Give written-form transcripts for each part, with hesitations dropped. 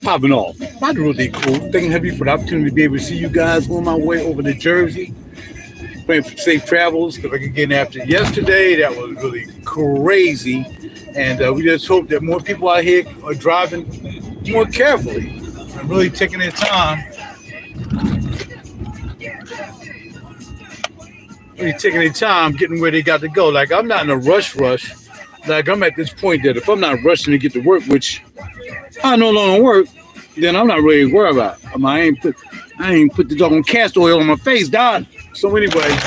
Popping off. Not really cool. Thanking heavy for the opportunity to be able to see you guys on my way over to Jersey. Praying for safe travels because like again after yesterday, that was really crazy. And we just hope that more people out here are driving more carefully and really taking their time. Really taking their time getting where they got to go. Like I'm not in a rush. Like I'm at this point that if I'm not rushing to get to work, which I no longer work, then I'm not really worried about it. I ain't put the doggone castor oil on my face, dog. So anyway,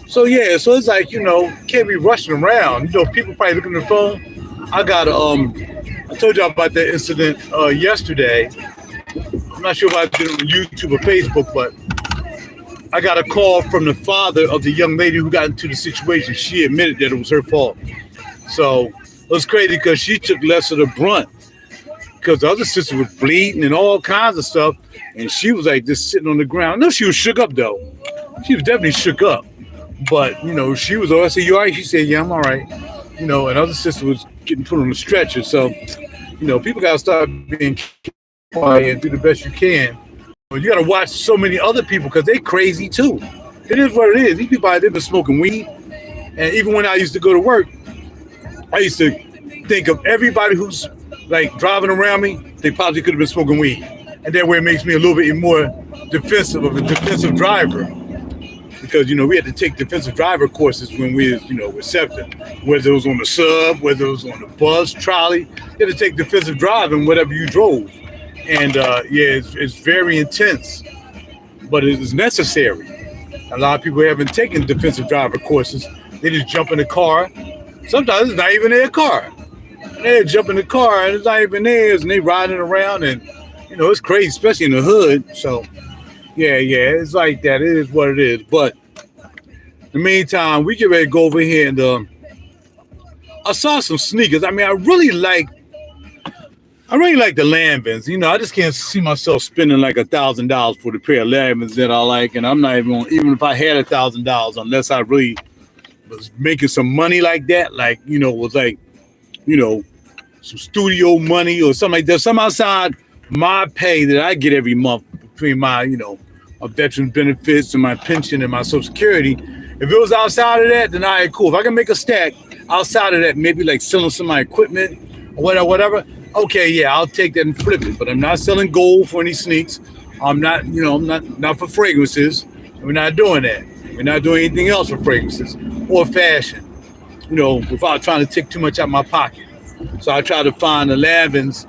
so yeah, so it's like can't be rushing around. People probably looking at the phone. I told y'all about that incident yesterday. I'm not sure if I did it on YouTube or Facebook, but I got a call from the father of the young lady who got into the situation. She admitted that it was her fault. So it was crazy because she took less of the brunt because the other sister was bleeding and all kinds of stuff. And she was like just sitting on the ground. No, she was shook up though. She was definitely shook up. But, she was, I said, you all right? She said, yeah, I'm all right. And other sister was getting put on a stretcher. So, people got to start being quiet and do the best you can. But you got to watch so many other people because they crazy too. It is what it is. These people out there been smoking weed. And even when I used to go to work, I used to think of everybody who's like driving around me, they probably could have been smoking weed. And that way it makes me a little bit more defensive of a defensive driver. Because, we had to take defensive driver courses when we was, with SEPTA. Whether it was on the sub, whether it was on the bus, trolley, you had to take defensive driving whatever you drove. And, it's very intense, but it is necessary. A lot of people haven't taken defensive driver courses. They just jump in the car. Sometimes it's not even their car. They jump in the car and it's not even theirs, and they riding around, and, it's crazy, especially in the hood. So, yeah, it's like that. It is what it is. But in the meantime, we get ready to go over here and I saw some sneakers. I mean, I really like the Lambins. I just can't see myself spending like $1,000 for the pair of Lambins that I like, and I'm not even if I had $1,000, unless I really was making some money like that, like was like some studio money or something like that, some outside my pay that I get every month between my my veteran benefits and my pension and my Social Security. If it was outside of that, then all right, cool. If I can make a stack outside of that, maybe like selling some of my equipment or whatever. Okay, yeah, I'll take that and flip it. But I'm not selling gold for any sneaks. I'm not, I'm not for fragrances. We're not doing that. We're not doing anything else for fragrances or fashion, without trying to take too much out of my pocket. So I try to find the Lavins,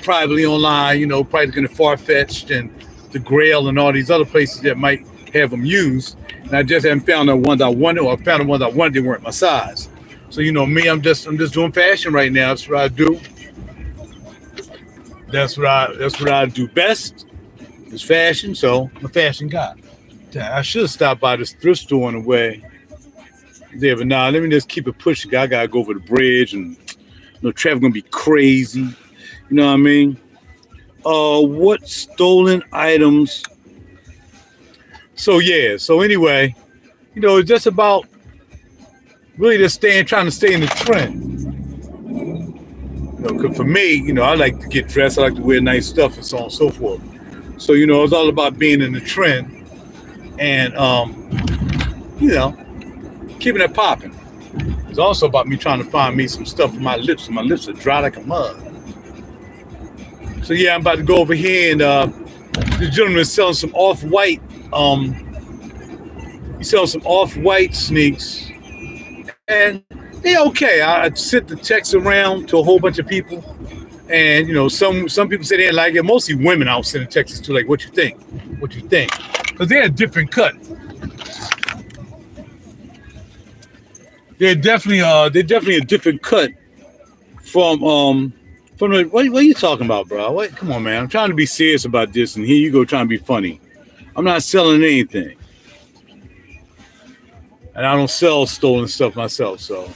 privately online, probably looking at Farfetched and the Grail and all these other places that might have them used. And I just haven't found the ones I wanted, or I found the ones I wanted that weren't my size. So me, I'm just doing fashion right now. That's what I do. That's what I do best is fashion. So I'm a fashion guy. I should stop by this thrift store on the way there, but nah, let me just keep it pushing. I gotta go over the bridge, and traffic gonna be crazy. You know what I mean? What stolen items? So anyway, it's just about really just trying to stay in the trend. Cause for me, I like to get dressed. I like to wear nice stuff and so on and so forth. So, it's all about being in the trend and, keeping it popping. It's also about me trying to find me some stuff for my lips. And my lips are dry like a mug. So, yeah, I'm about to go over here and the gentleman is selling some off-white. He's selling some off-white sneaks. And they're okay. I sent the text around to a whole bunch of people. And, some people say they didn't like it. Mostly women I was sending texts to, like, what you think? What you think? Because they're a different cut. They're definitely a different cut from the, what are you talking about, bro? Come on, man. I'm trying to be serious about this, and here you go trying to be funny. I'm not selling anything. And I don't sell stolen stuff myself, so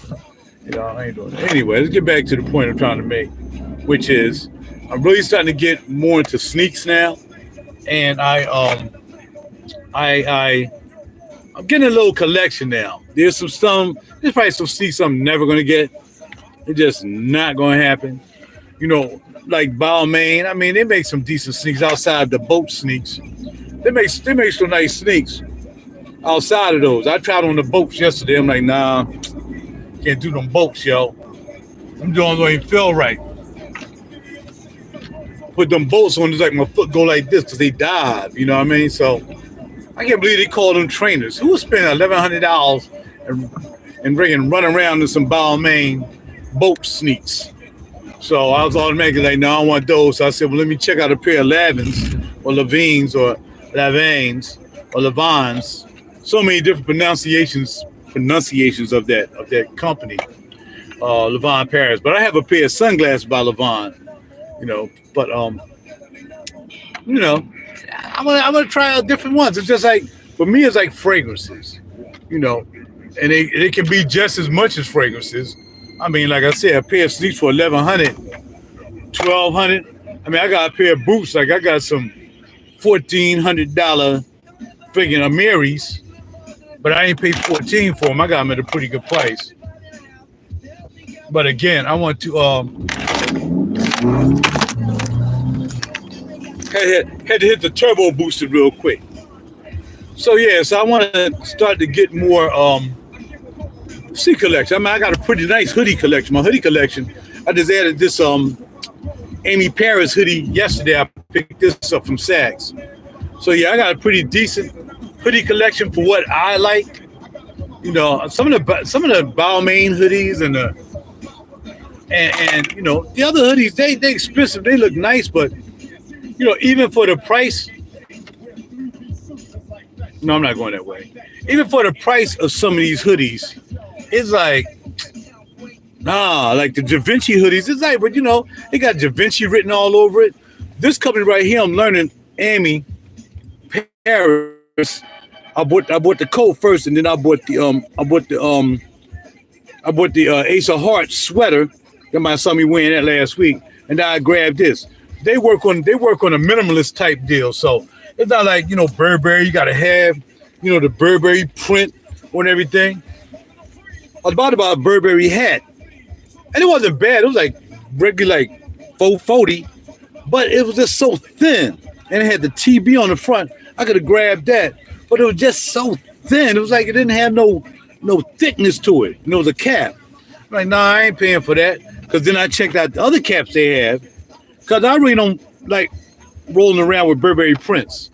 I ain't doing it. Anyway, let's get back to the point I'm trying to make, which is I'm really starting to get more into sneaks now, and I'm getting a little collection now. There's probably some sneaks I'm never gonna get, It's just not gonna happen. You know, like Balmain. I mean, they make some decent sneaks outside the boat sneaks. They make some nice sneaks outside of those. I tried on the boats yesterday. I'm like, nah, can't do them boats, yo. I'm doing what ain't feel right. Put them boats on, it's like my foot go like this because they dive. You know what I mean? So I can't believe they call them trainers. Who would spend $1,100 and run around in some Balmain boat sneaks? So I was automatically like, no, I don't want those. So I said, well, let me check out a pair of Lavins or Lavines or Lavines or Lavans. So many different pronunciations of that company, Levon Paris. But I have a pair of sunglasses by Levon, you know. But you know, I'm gonna try out different ones. It's just like, for me, it's like fragrances, you know, and it can be just as much as fragrances. I mean, like I said, a pair of sneakers for $1,100, $1,200. I mean, I got a pair of boots. Like I got some $1,400 freaking Amaris, but I ain't paid $14 for them. I got them at a pretty good price. But again, I want to had to hit the turbo booster real quick. So yeah, so I want to start to get more C collection. I mean, I got a pretty nice hoodie collection. My hoodie collection, I just added this Amy Paris hoodie yesterday. I picked this up from Saks. So yeah, I got a pretty decent hoodie collection for what I like. You know, some of the Balmain hoodies and you know, the other hoodies, they expensive. They look nice, but you know, even for the price. No, I'm not going that way. Even for the price of some of these hoodies, it's like, nah, like the Da Vinci hoodies. It's like, but you know, they got Da Vinci written all over it. This company right here, I'm learning, Amy Paris. I bought the coat first, and then I bought the Ace of Hearts sweater. Somebody saw me wearing that last week, and then I grabbed this. They work on a minimalist type deal, so it's not like, you know, Burberry. You gotta have, you know, the Burberry print on everything. I was about to buy a Burberry hat, and it wasn't bad. It was like regular, like $440, but it was just so thin, and it had the TB on the front. I could have grabbed that, but it was just so thin. It was like it didn't have no thickness to it. And it was a cap. I'm like, nah, I ain't paying for that. Because then I checked out the other caps they have. Because I really don't like rolling around with Burberry prints.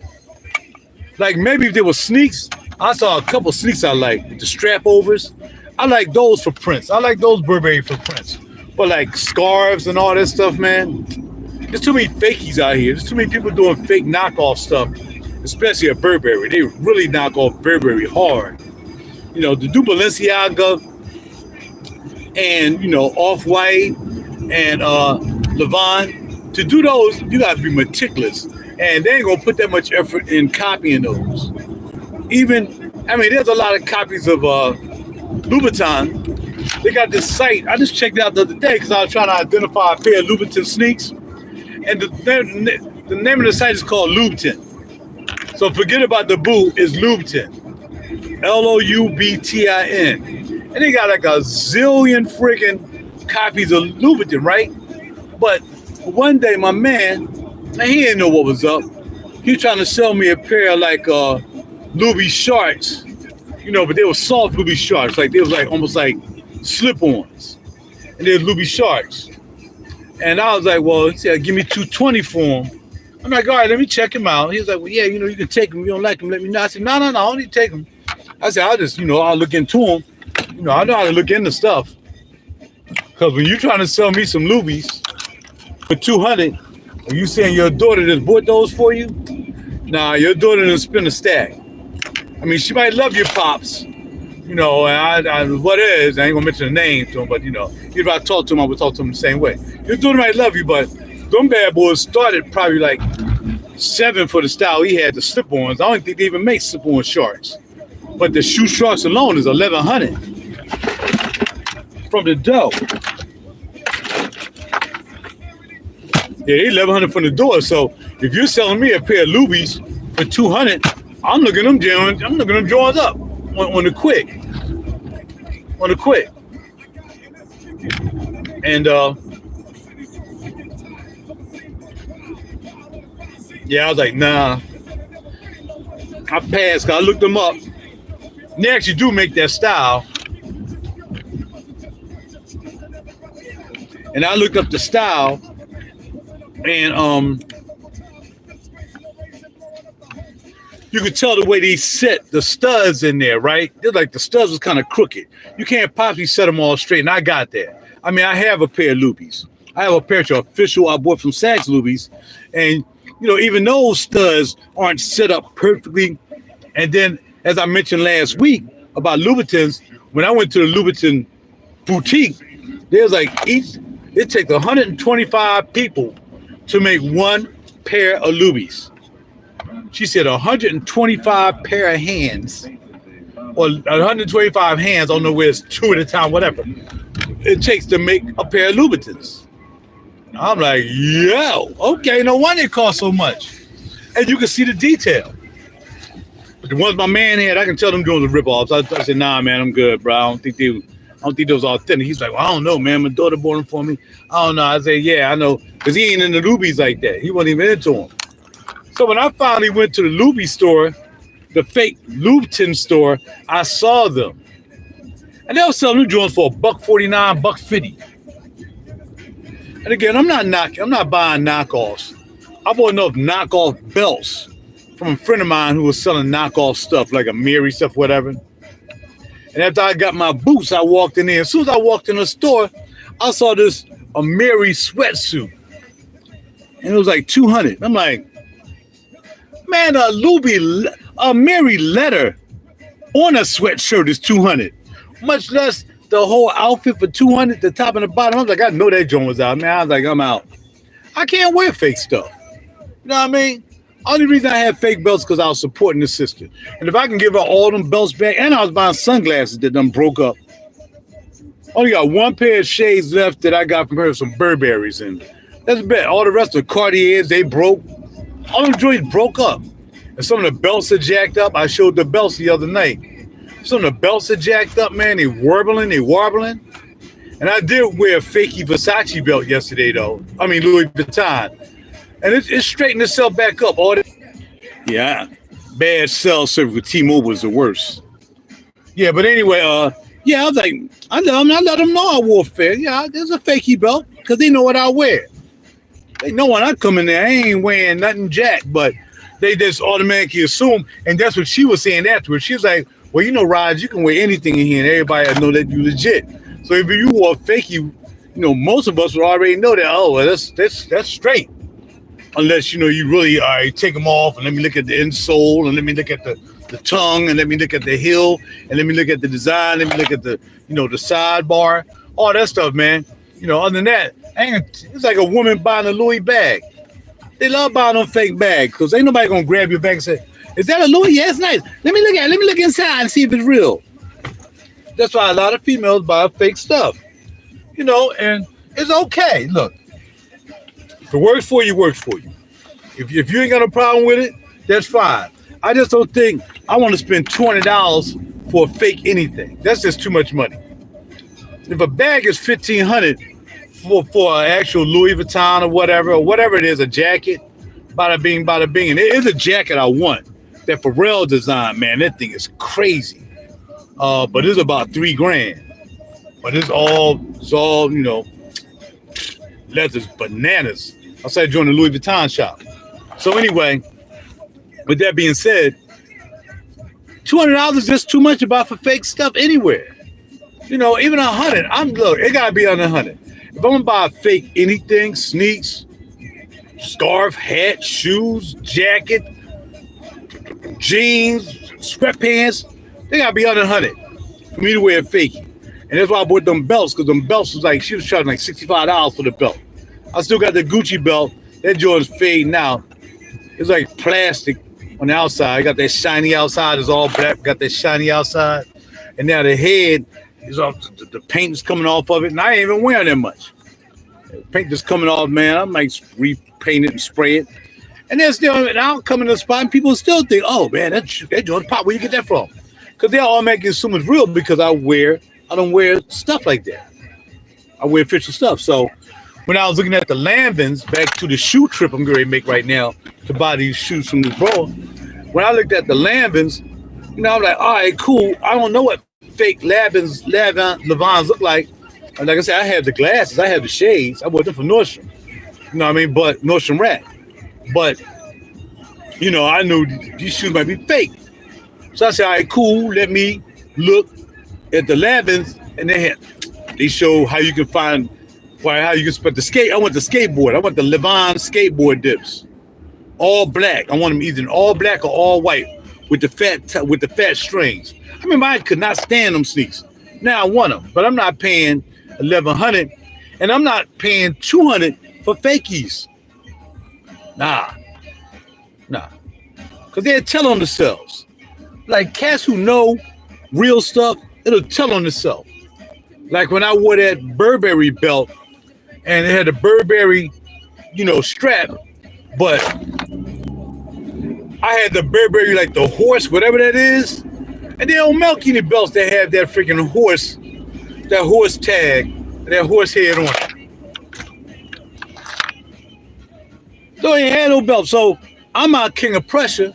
Like maybe if there were sneaks, I saw a couple sneaks I like. The strap overs. I like those for prints. I like those Burberry for prints. But like scarves and all that stuff, man, there's too many fakies out here. There's too many people doing fake knockoff stuff, especially at Burberry. They really knock off Burberry hard. You know, to do Balenciaga and, you know, Off-White and Levon, to do those, you got to be meticulous. And they ain't going to put that much effort in copying those. Even, I mean, there's a lot of copies of Louboutin. They got this site. I just checked it out the other day because I was trying to identify a pair of Louboutin sneaks. And the name of the site is called Louboutin. So forget about the boo, it's Louboutin. Loubtin. And they got like a zillion freaking copies of Louboutin, right? But one day my man, he didn't know what was up. He was trying to sell me a pair of like Louis shorts, you know, but they were soft Louis shorts. Like they was like almost like slip-ons. And they were Louis shorts. And I was like, well, give me $220 for them. I'm like, all right, let me check him out. He was like, well, yeah, you know, you can take them. You don't like them, let me know. I said, no, I don't need to take them. I said, I'll just, you know, I'll look into them. You know, I know how to look into stuff. Because when you're trying to sell me some Louis for $200, and you saying your daughter just bought those for you, nah, your daughter didn't spend a stack. I mean, she might love your pops, you know, and I what is, I ain't gonna mention the name to him, but you know, if I talk to him, I would talk to him the same way. Your daughter might love you, but them bad boys started probably like $7 for the style he had, the slip-ons. I don't think they even make slip-on shorts. But the shoe shorts alone is $1,100 from the dough. Yeah, they $1,100 from the door. So if you're selling me a pair of Louis for $200, I'm looking them joints up on the quick. On the quick. And yeah, I was like, nah. I passed. I looked them up. They actually do make that style. And I looked up the style, and you could tell the way they set the studs in there, right? They're like the studs was kind of crooked. You can't possibly set them all straight, and I got that. I mean, I have a pair of Lubies. I have a pair of official I bought from Saks Lubies, and you know, even those studs aren't set up perfectly. And then, as I mentioned last week about Louboutins, when I went to the Louboutin boutique, there's like it takes 125 people to make one pair of Lubies. She said 125 pair of hands, or 125 hands. I don't know where it's two at a time, whatever it takes to make a pair of Louboutins. I'm like, yo, okay, no wonder it costs so much. And you can see the detail. But the ones my man had, I can tell them doing the rip-offs. I said, nah, man, I'm good, bro. I don't think those are authentic. He's like, well, I don't know, man. My daughter bought them for me. I don't know. I said, yeah, I know. Because he ain't in the Lubies like that. He wasn't even into them. So when I finally went to the Lubie store, the fake Louboutin store, I saw them. And they were selling them joints for $1.49, $1.50. And again, I'm not buying knockoffs. I bought enough knockoff belts from a friend of mine who was selling knockoff stuff, like a Mary stuff, whatever. And after I got my boots, I walked in there. As soon as I walked in the store, I saw a Mary sweatsuit. And it was like $200. I'm like, man, a Mary letter on a sweatshirt is $200. Much less the whole outfit for $200, the top and the bottom. I was like, I know that joint was out, man. I was like, I'm out. I can't wear fake stuff. You know what I mean? Only reason I had fake belts because I was supporting the sister. And if I can give her all them belts back, and I was buying sunglasses that done broke up. Only got one pair of shades left that I got from her, some Burberrys, and that's a bet. All the rest of the Cartiers, they broke. All them joints broke up. And some of the belts are jacked up. I showed the belts the other night. Some of the belts are jacked up, man. They warbling. And I did wear a fakey Versace belt yesterday, though. I mean, Louis Vuitton. And it straightened itself back up. Bad cell service with T-Mobile is the worst. Yeah, but anyway, I was like, I let them know I wore fair. Yeah, there's a fakey belt because they know what I wear. They know when I come in there, I ain't wearing nothing jack, but they just automatically assume. And that's what she was saying afterwards. She was like, well, you know, Raj, you can wear anything in here and everybody will know that you legit. So if you wore fakey, you know, most of us would already know that, oh, well, that's straight. Unless, you know, you really, all right, take them off and let me look at the insole and let me look at the tongue and let me look at the heel and let me look at the design, let me look at the, you know, the sidebar, all that stuff, man. You know, other than that, it's like a woman buying a Louis bag. They love buying them fake bags because ain't nobody gonna grab your bag and say, is that a Louis? Yeah, it's nice. Let me look inside and see if it's real. That's why a lot of females buy fake stuff. You know, and it's okay. Look, if it works for you, works for you. If you ain't got a problem with it, that's fine. I just don't think I want to spend $200 for a fake anything. That's just too much money. If a bag is $1,500 for an actual Louis Vuitton or whatever it is, a jacket, bada bing, and it is a jacket I want. That Pharrell design, man, that thing is crazy. But it's about $3,000. But it's all, you know, leather's bananas. I started joining the Louis Vuitton shop. So anyway, with that being said, $200 is just too much to buy for fake stuff anywhere. You know, even $100. Look, it gotta be under $100. If I'm gonna buy fake anything, sneaks, scarf, hat, shoes, jacket, jeans, sweatpants, they gotta be under $100 for me to wear a fake. And that's why I bought them belts, because them belts was like, she was charging like $65 for the belt. I still got the Gucci belt. That joint's fading out. It's like plastic on the outside. I got that shiny outside. It's all black. Got that shiny outside. And now the head is off. The paint is coming off of it. And I ain't even wearing that much. The paint just coming off, man. I might repaint it and spray it. And then still, and I'll come in the spot and people still think, oh, man, that joint's pop. Where you get that from? Because they all make it assume it's real because I don't wear stuff like that. I wear official stuff. So when I was looking at the Lambins, back to the shoe trip I'm going to make right now to buy these shoes from this bro. When I looked at the Lambins, you know, I'm like, all right, cool. I don't know what fake Levins look like. And like I said, I have the glasses, I have the shades. I bought them from Nordstrom. You know what I mean? But Nordstrom Rack. But, you know, I knew these shoes might be fake. So I said, all right, cool. Let me look at the Lambins, and they show how you can find, how you can spend the skate. I want the skateboard. I want the Levon skateboard dips, all black. I want them either all black or all white with the fat strings. I mean, I could not stand them sneaks. Now I want them, but I'm not paying $1,100, and I'm not paying $200 for fakies. Nah, because they'll tell on themselves. Like cats who know real stuff, it'll tell on itself. Like when I wore that Burberry belt and it had a Burberry, you know, strap, but I had the Burberry, like the horse, whatever that is, and they don't make any belts that have that freaking horse, that horse tag, that horse head on it. So they had no belt. So I'm out king of pressure,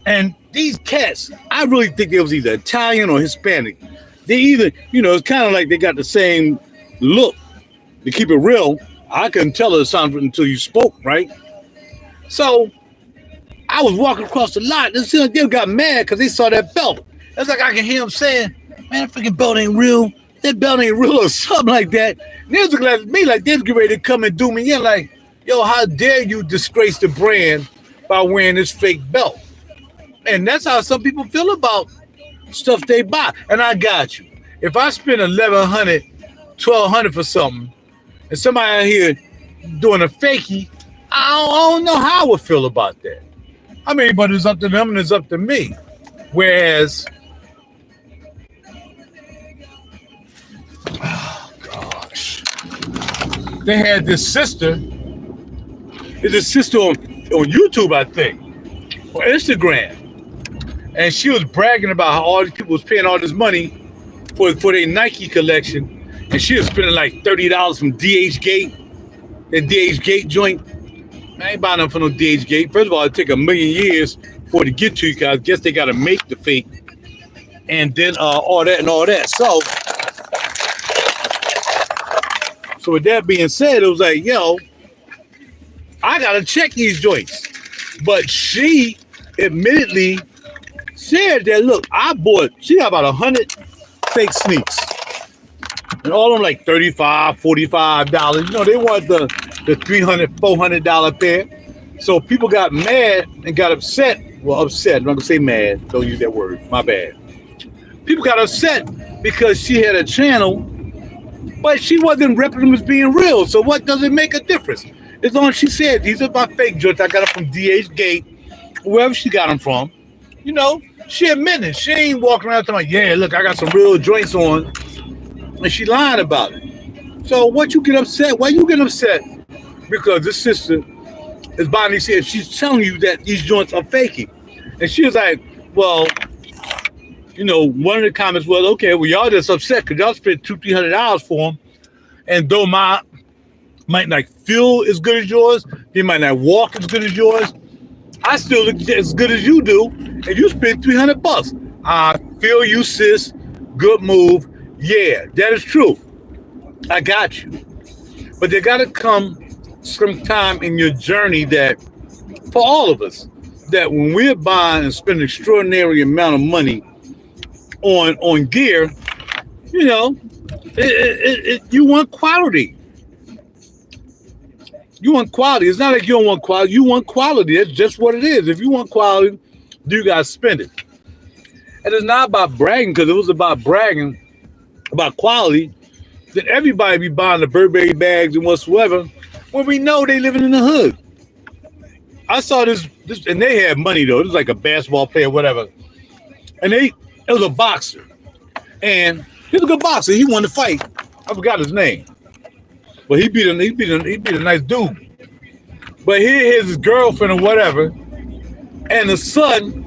and these cats, I really think they was either Italian or Hispanic. They either, you know, it's kind of like they got the same look. To keep it real, I couldn't tell it sounded until you spoke, right? So I was walking across the lot, and they got mad because they saw that belt. It's like I can hear them saying, man, that freaking belt ain't real. That belt ain't real or something like that. And they was looking at me like they was getting ready to come and do me in like, yo, how dare you disgrace the brand by wearing this fake belt? And that's how some people feel about stuff they buy. And I got you. If I spend $1,100, $1,200 for something, and somebody out here doing a fakie, I don't know how I would feel about that. I mean, but it's up to them and it's up to me. Whereas, oh gosh, they had this sister. There's a sister on YouTube, I think, or Instagram. And she was bragging about how all these people was paying all this money for their Nike collection. And she was spending like $30 from DH Gate, that DH Gate joint. I ain't buying them for no DH Gate. First of all, it'd take 1,000,000 years for it to get to you, because I guess they got to make the fake. And then all that and all that. So with that being said, it was like, yo, I got to check these joints. But she admittedly said that, look, she got about 100 fake sneaks. And all of them like $35, $45. You know, they want the $300, $400 pair. So people got mad and got upset. Well, upset. I'm not going to say mad. Don't use that word. My bad. People got upset because she had a channel, but she wasn't repping them as being real. So what does it make a difference? As long as she said, these are my fake joints. I got them from DH Gate, wherever she got them from. You know, she admitted. She ain't walking around talking, yeah, look, I got some real joints on. And she lied about it. So what you get upset? Why you get upset? Because this sister is buying these here. She's telling you that these joints are faking. And she was like, well, you know, one of the comments was, okay, well, y'all just upset because y'all spent $200, $300 for them. And though my might not feel as good as yours, they might not walk as good as yours, I still look as good as you do, and you spent $300. I feel you, sis. Good move. Yeah, that is true. I got you. But there got to come some time in your journey that, for all of us, that when we're buying and spending an extraordinary amount of money on gear, you know, you want quality. You want quality. It's not like you don't want quality. You want quality. That's just what it is. If you want quality, you got to spend it. And it's not about bragging, because if it was about bragging about quality, then everybody be buying the Burberry bags and whatsoever, when we know they living in the hood. I saw this, and they had money, though. It was like a basketball player, whatever. And it was a boxer. And he was a good boxer. He won the fight. I forgot his name. But he beat a nice dude. But here his girlfriend or whatever, and the son,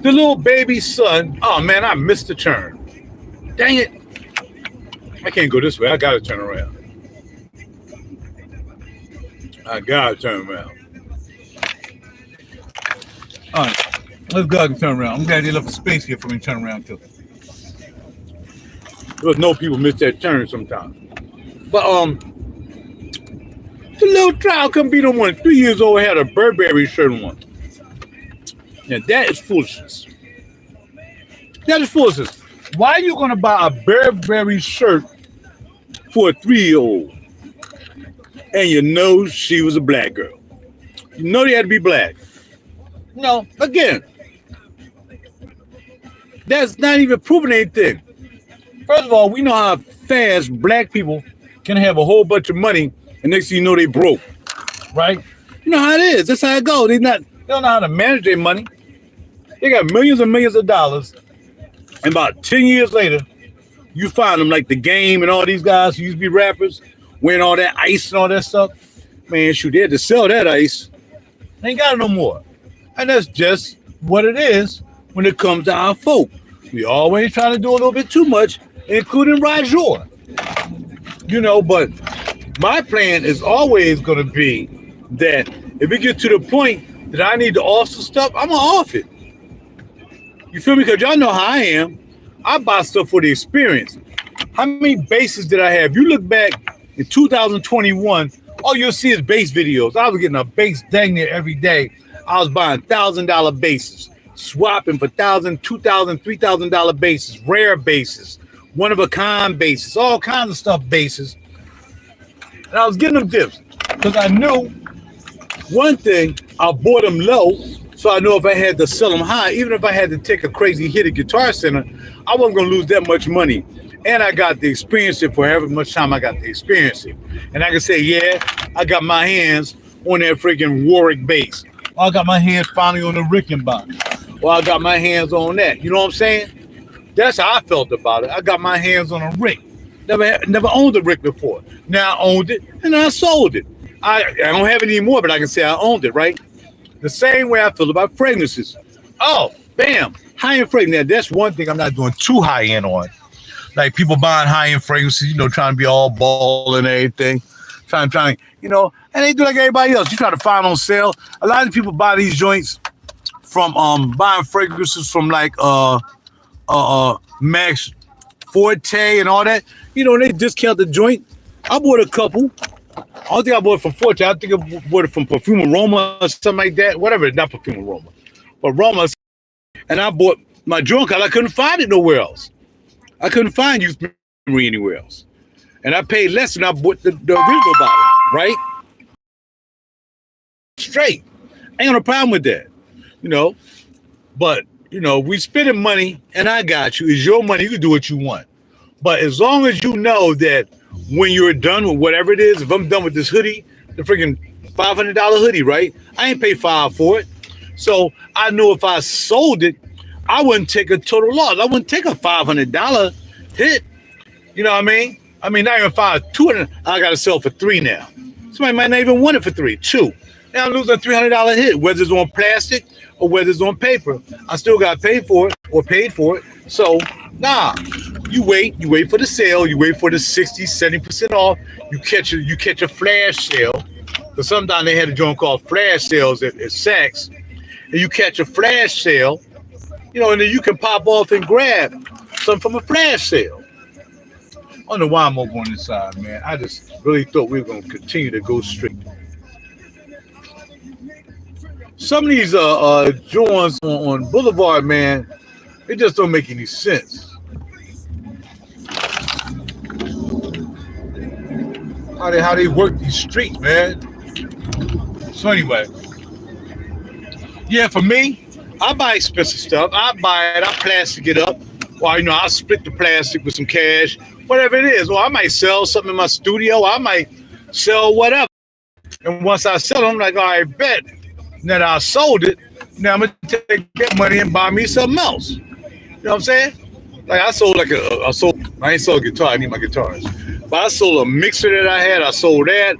the little baby son. Oh man, I missed the turn. Dang it! I can't go this way. I gotta turn around. I gotta turn around. All right, let's go ahead and turn around. I'm glad they left a space here for me to turn around too. Because no people miss that turn sometimes. But the little child couldn't be the one. 3 years old had a Burberry shirt on. Now that is foolishness. That is foolishness. Why are you gonna buy a Burberry shirt for a 3-year-old? And you know she was a black girl. You know they had to be black. No, again, that's not even proving anything. First of all, we know how fast black people can have a whole bunch of money and next thing you know they broke. Right? You know how it is. That's how it goes. They don't know how to manage their money. They got millions and millions of dollars. And about 10 years later, you find them like The Game and all these guys who used to be rappers, wearing all that ice and all that stuff. Man, shoot, they had to sell that ice. They ain't got it no more. And that's just what it is when it comes to our folk. We always try to do a little bit too much, including RaJuR. You know, but my plan is always going to be that if it gets to the point that I need to off some stuff, I'm going to off it. You feel me? Because y'all know how I am. I buy stuff for the experience. How many bases did I have? You look back in 2021, all you'll see is base videos. I was getting a base dang near every day. I was buying $1,000 bases, swapping for $1,000, $2,000, $3,000 bases, rare bases, one-of-a-kind bases, all kinds of stuff bases. And I was getting them dips because I knew one thing, I bought them low, so I know if I had to sell them high, even if I had to take a crazy hit at Guitar Center, I wasn't going to lose that much money. And I got the experience it for however much time I got to experience it. And I can say, yeah, I got my hands on that freaking Warwick bass. Or I got my hands finally on the Rickenbacker. Or I got my hands on that. You know what I'm saying? That's how I felt about it. I got my hands on a Rick. Never owned a Rick before. Now I owned it and I sold it. I don't have it anymore, but I can say I owned it, right? The same way I feel about fragrances. Oh, bam, high-end fragrance. Now, that's one thing I'm not doing too high-end on. Like people buying high-end fragrances, you know, trying to be all ball and everything. Trying, you know, and they do like everybody else. You try to find on sale. A lot of people buy these joints from buying fragrances from like Max Forte and all that. You know, they discount the joint. I bought a couple. I don't think I bought it from Forte. I think I bought it from Perfume Aroma or something like that. Whatever, not Perfume Aroma, but Aroma. And I bought my joint because I couldn't find it nowhere else. I couldn't find Youth Memory anywhere else. And I paid less than I bought the original bottle, right? Straight. Ain't got no problem with that, you know. But, you know, we spending money, and I got you. It's your money. You can do what you want. But as long as you know that when you're done with whatever it is, if I'm done with this hoodie, the freaking $500 hoodie, right? I ain't paid $5 for it. So I knew if I sold it, I wouldn't take a total loss. I wouldn't take a $500 hit. You know what I mean? I mean, not even $200. I got to sell for $3 now. Somebody might not even want it for $3, $2. Now I'm losing a $300 hit, whether it's on plastic or whether it's on paper. I still got paid for it or paid for it. So, nah. You wait for the sale, you wait for the 60, 70% off, you catch a flash sale. Because sometimes they had a joint called flash sales at Saks, and you catch a flash sale, you know, and then you can pop off and grab something from a flash sale. I don't know why I'm over on this side, man. I just really thought we were gonna continue to go straight. Some of these joints on Boulevard, man, they just don't make any sense. How they work these streets, man. So anyway, yeah, for me, I buy expensive stuff. I buy it, I plastic it up. Or, you know, I split the plastic with some cash, whatever it is. Or I might sell something in my studio. I might sell whatever. And once I sell it, I'm like, all right, bet. Now that I sold it, now I'm going to take that money and buy me something else. You know what I'm saying? Like I sold like I ain't sold a guitar, I need my guitars. But I sold a mixer that I had, I sold that.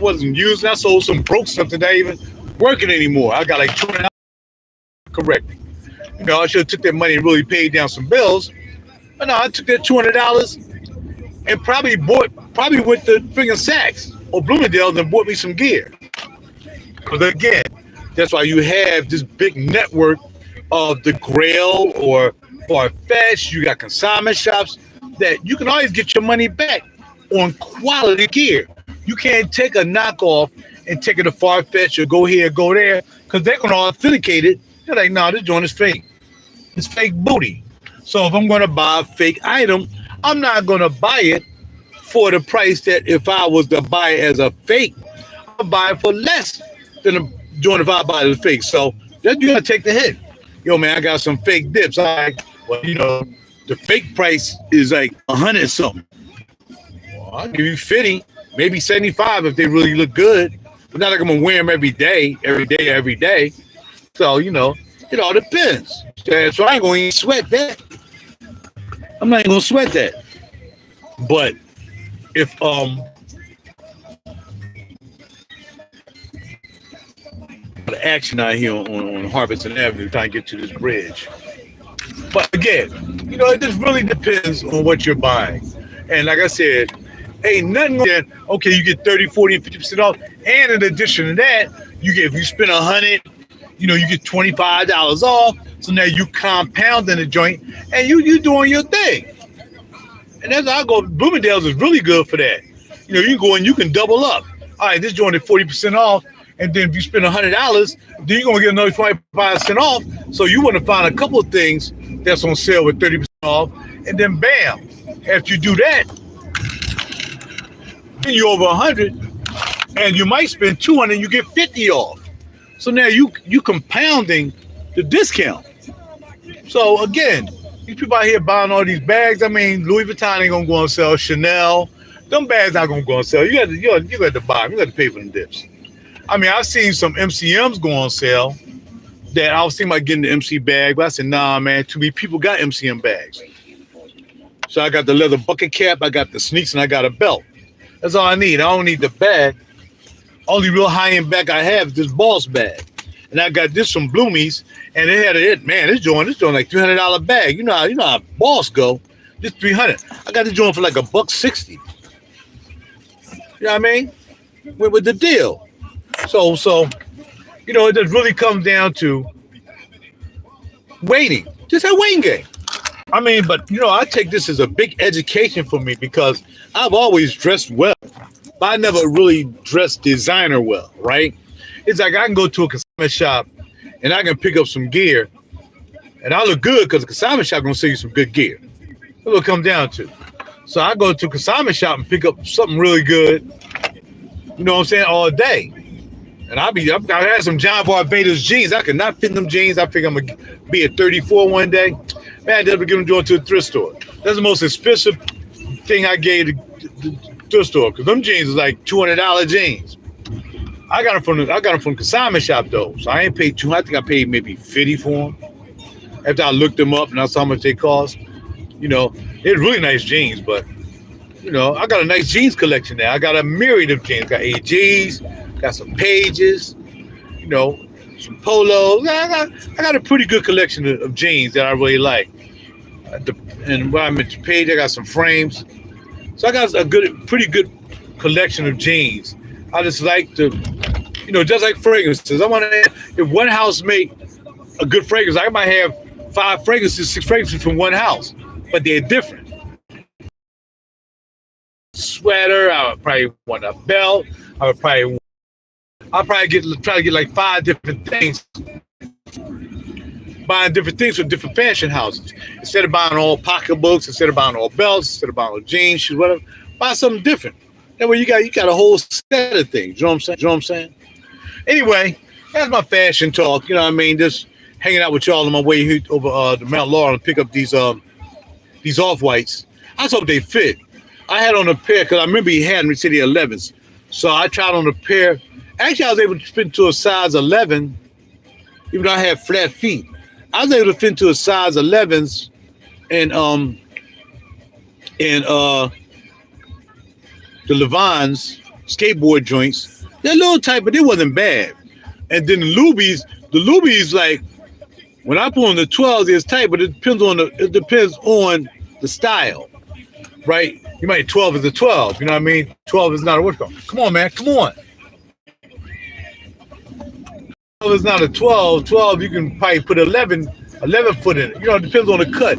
Wasn't using, I sold some broke stuff that ain't even working anymore. I got like $200 correct. You know, I should have took that money and really paid down some bills. But no, I took that $200 and probably went to friggin' Saks or Bloomingdale's and bought me some gear. Because again, that's why you have this big network of the Grail or Farfetch. You got consignment shops that you can always get your money back on quality gear. You can't take a knockoff and take it to Farfetch or go here, go there, because they're going to authenticate it. They're like, no, this joint is fake. It's fake booty. So if I'm going to buy a fake item, I'm not going to buy it for the price that if I was to buy it as a fake, I'll buy it for less than a joint if I buy it as fake. So then you got to take the hit. Yo, man, I got some fake dips. All right, well, you know, the fake price is like 100 something. Well, I'll give you 50, maybe 75 if they really look good. But not like I'm going to wear them every day. So, you know, it all depends. So I ain't going to sweat that. I'm not even going to sweat that. But if the action out here on Harbison Avenue trying to get to this bridge. But again, you know, it just really depends on what you're buying. And like I said, ain't nothing that, okay, you get 30, 40, and 50% off. And in addition to that, you get, if you spend $100, you know, you get $25 off. So now you compounding the joint and you doing your thing. And that's how I go. Bloomingdale's is really good for that. You know, you can go and you can double up. All right, this joint is 40% off. And then if you spend $100, then you're going to get another 25% off. So you want to find a couple of things that's on sale with 30% off. And then bam, after you do that, then you're over 100 and you might spend 200 and you get 50 off. So now you compounding the discount. So again, these people out here buying all these bags. I mean, Louis Vuitton ain't going to go on sale. Chanel, them bags not going to go on sale. You got to buy them. You got to pay for them dips. I mean, I've seen some MCMs go on sale that I was thinking about getting the MC bag, but I said, nah, man, too many people got MCM bags. So I got the leather bucket cap, I got the sneaks, and I got a belt. That's all I need. I don't need the bag. Only real high-end bag I have is this Boss bag. And I got this from Bloomies, and they had it, man, this joint like $300 bag. You know how Boss go. This $300. I got this joint for like $160. You know what I mean? With the deal. So, you know, it just really comes down to waiting. Just a waiting game. I mean, but, you know, I take this as a big education for me because I've always dressed well, but I never really dressed designer well, right? It's like I can go to a consignment shop and I can pick up some gear and I look good because the consignment shop going to sell you some good gear. That's what it comes down to. So I go to a consignment shop and pick up something really good, you know what I'm saying, all day. And I had some John Barbados jeans. I could not fit them jeans. I think I'm going to be at 34 one day. Man, I never give them joint to a thrift store. That's the most expensive thing I gave the thrift store because them jeans is like $200 jeans. I got them from consignment shop though, so I ain't paid $200. I think I paid maybe $50 for them. After I looked them up and I saw how much they cost, you know, they're really nice jeans. But you know, I got a nice jeans collection now. I got a myriad of jeans. Got AGs, got some Pages, you know, some Polos. I got a pretty good collection of jeans that I really like. And when I'm at Page, I got some frames. So I got a pretty good collection of jeans. I just like to, you know, just like fragrances. I want to, if one house make a good fragrance, I might have 5 fragrances, 6 fragrances from one house, but they're different. Sweater, I would probably want a belt. I'll probably try to get like 5 different things. Buying different things from different fashion houses. Instead of buying all pocketbooks, instead of buying all belts, instead of buying all jeans, shoes, whatever, buy something different. That way you got a whole set of things. You know what I'm saying? Anyway, that's my fashion talk. You know what I mean? Just hanging out with y'all on my way here over the Mount Laurel to pick up these off-whites. I just hope they fit. I had on a pair because I remember he had them in City 11s. So I tried on a pair. Actually, I was able to fit into a size 11, even though I had flat feet. I was able to fit into a size 11s and the Levans skateboard joints. They're a little tight, but they wasn't bad. And then the Lubies, like when I put on the 12s, it's tight, but it depends on the style. right? You might 12 is a 12. You know what I mean? 12 is not a what call. Come on, man. Come on. 12 is not a 12. 12, you can probably put 11 foot in it. You know, it depends on the cut.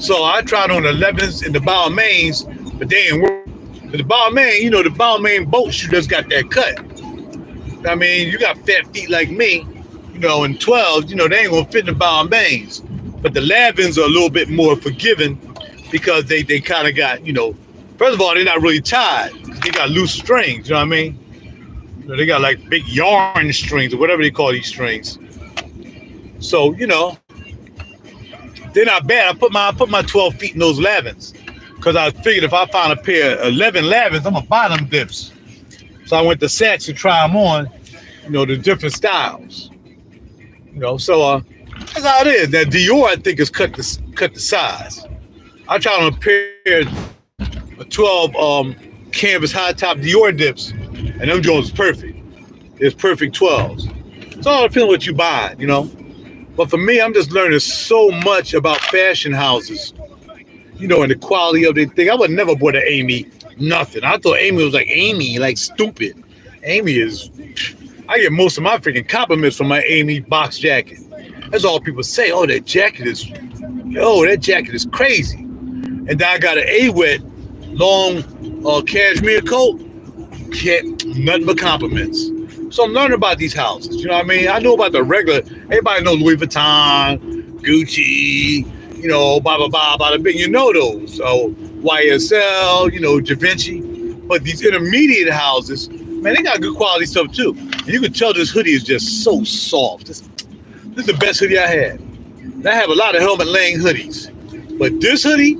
So I tried on the 11s and the Balmains, but they ain't work. The Balmain, you know, the Balmain boat shoe just got that cut. I mean, you got fat feet like me, you know, and 12, you know, they ain't gonna fit in the Balmains. But the 11s are a little bit more forgiving because they kind of got, you know, first of all, they're not really tied. They got loose strings, you know what I mean? You know, they got like big yarn strings or whatever they call these strings. So, you know, they're not bad. I put my 12 feet in those 11s because I figured if I find a pair of 11 11s, I'm gonna buy them dips. So I went to Saks to try them on, you know, the different styles. You know, so that's how it is. That Dior, I think, is cut the size. I tried on a pair of 12 canvas high top Dior dips, and them joints was perfect. It's perfect 12s. It's all depending on what you buy, you know. But for me, I'm just learning so much about fashion houses, you know, and the quality of their thing. I would never bought an Amy nothing. I thought Amy was like Amy, like stupid. Amy is, I get most of my freaking compliments from my Amy box jacket. That's all people say. Oh, that jacket is crazy. And then I got an A-Wet long cashmere coat. Nothing but compliments. So I'm learning about these houses. You know what I mean? I know about the regular. Everybody knows Louis Vuitton, Gucci, you know, blah, blah, blah, blah, blah. You know those. So YSL, you know, Da Vinci. But these intermediate houses, man, they got good quality stuff too. And you can tell this hoodie is just so soft. This is the best hoodie I had. I have a lot of Helmut Lang hoodies. But this hoodie,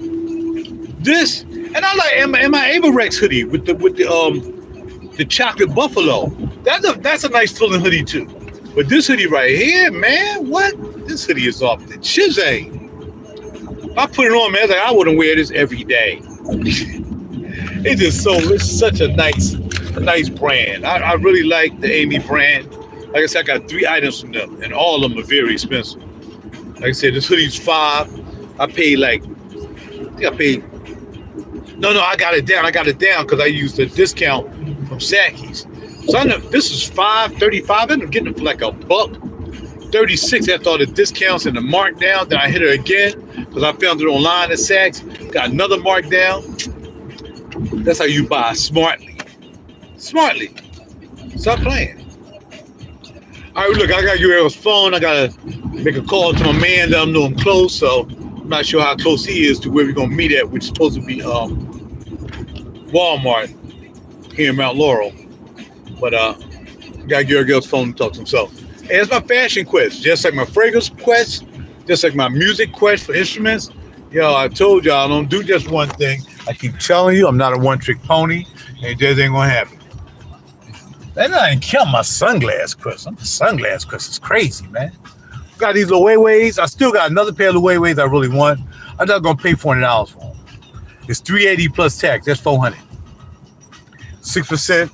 and I like my Avarex hoodie with the chocolate buffalo. That's a nice feeling hoodie too. But this hoodie right here, man, what? This hoodie is off the chisel. If I put it on, man, I wouldn't wear this every day. It's such a nice brand. I really like the Amy brand. Like I said, I got 3 items from them, and all of them are very expensive. Like I said, this hoodie's $5. I paid I got it down. I got it down because I used a discount from Sacky's. So this is $5.35. I ended up getting it for like $1.36 after all the discounts and the markdown. Then I hit it again because I found it online at Saks. Got another markdown. That's how you buy smartly. Smartly. Stop playing. All right, look, I got Uriel's phone. I got to make a call to my man that I know I'm close. So I'm not sure how close he is to where we're going to meet at, which is supposed to be Walmart here in Mount Laurel. But I got Uriel's phone to talk to him. So, hey, it's my fashion quest. Just like my fragrance quest, just like my music quest for instruments. Yo, I told y'all, I don't do just one thing. I keep telling you, I'm not a one-trick pony, and it just ain't going to happen. And I ain't kill my sunglass quest. The sunglass quest is crazy, man. Got these Loewe's. I still got another pair of Loewe's I really want. I'm not going to pay $400 for them. It's $380 plus tax. That's $400. 6%,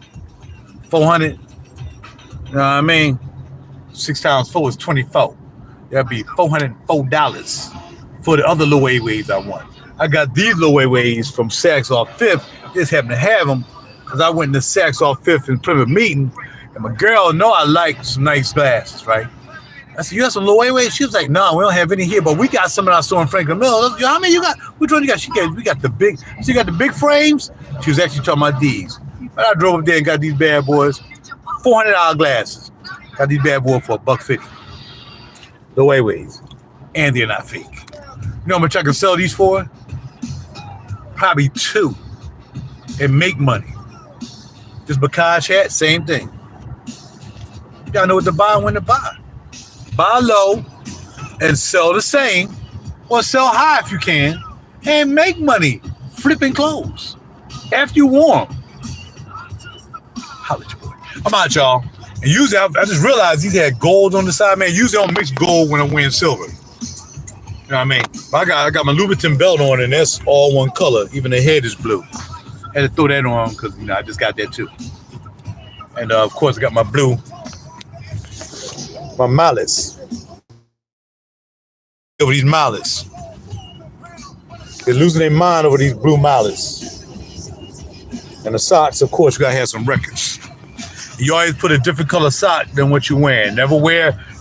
$400. You know what I mean? 6 times 4 is 24. That'd be $404 for the other Loewe's I want. I got these Loewe's from Saks off 5th. Just happened to have them because I went to Saks off 5th in Plymouth meeting, and my girl know I like some nice glasses, right? I said, you got some Loewe's? She was like, no, we don't have any here, but we got some in our store in Franklin Mill. How many you got? Which one you got? We got the big. She got the big frames. She was actually talking about these. But I drove up there and got these bad boys, $400 glasses. Got these bad boys for $150. Loewe's, and they're not fake. You know how much I can sell these for? Probably 2, and make money. This Bacage hat, same thing. You gotta know what to buy and when to buy. Buy low and sell the same, or sell high if you can, and make money flipping clothes after you wear them. Holla at your boy. I'm out, y'all. And usually, I just realized these had gold on the side, man. Usually, I don't mix gold when I'm wearing silver. You know what I mean? I got my Louboutin belt on, and that's all one color. Even the head is blue. I had to throw that on because, you know, I just got that too. And, of course, I got my malice. Over these malice. They're losing their mind over these blue mileys. And the socks, of course, you gotta have some records. You always put a different color sock than what you're wearing. Never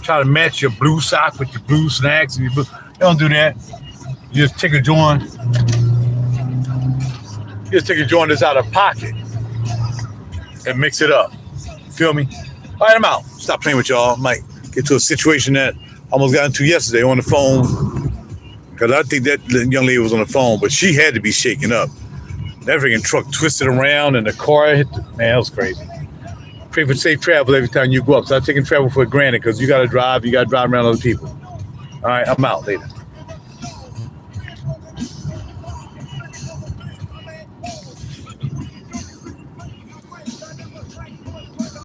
try to match your blue sock with your blue snacks. And your blue. You don't do that. You just take a joint. You just take a joint that's out of pocket and mix it up. Feel me? All right, I'm out. Stop playing with y'all. Might get to a situation that I almost got into yesterday on the phone. Because I think that young lady was on the phone, but she had to be shaken up. That freaking truck twisted around and the car hit. Man, that was crazy. Pray for safe travel every time you go up. Stop taking travel for granted because you got to drive around other people. All right, I'm out later.